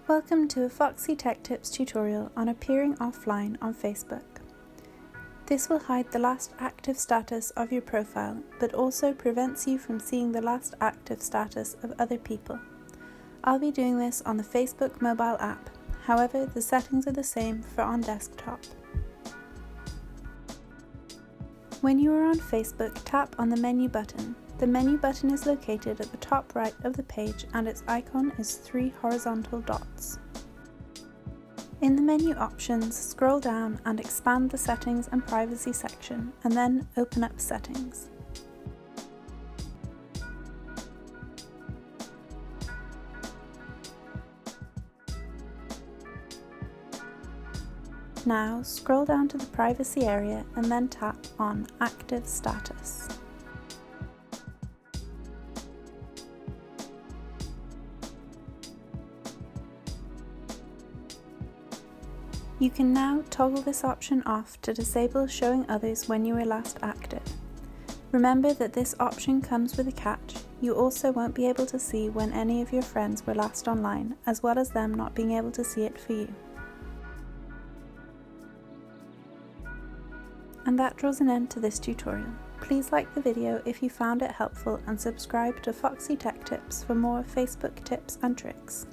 Welcome to a Foxy Tech Tips tutorial on appearing offline on Facebook. This will hide the last active status of your profile, but also prevents you from seeing the last active status of other people. I'll be doing this on the Facebook mobile app, however the settings are the same for on desktop. When you are on Facebook, tap on the menu button. The menu button is located at the top right of the page and its icon is 3 horizontal dots. In the menu options, scroll down and expand the Settings and Privacy section, and then open up Settings. Now scroll down to the Privacy area and then tap on Active Status. You can now toggle this option off to disable showing others when you were last active. Remember that this option comes with a catch. You also won't be able to see when any of your friends were last online, as well as them not being able to see it for you. And that draws an end to this tutorial. Please like the video if you found it helpful and subscribe to Foxy Tech Tips for more Facebook tips and tricks.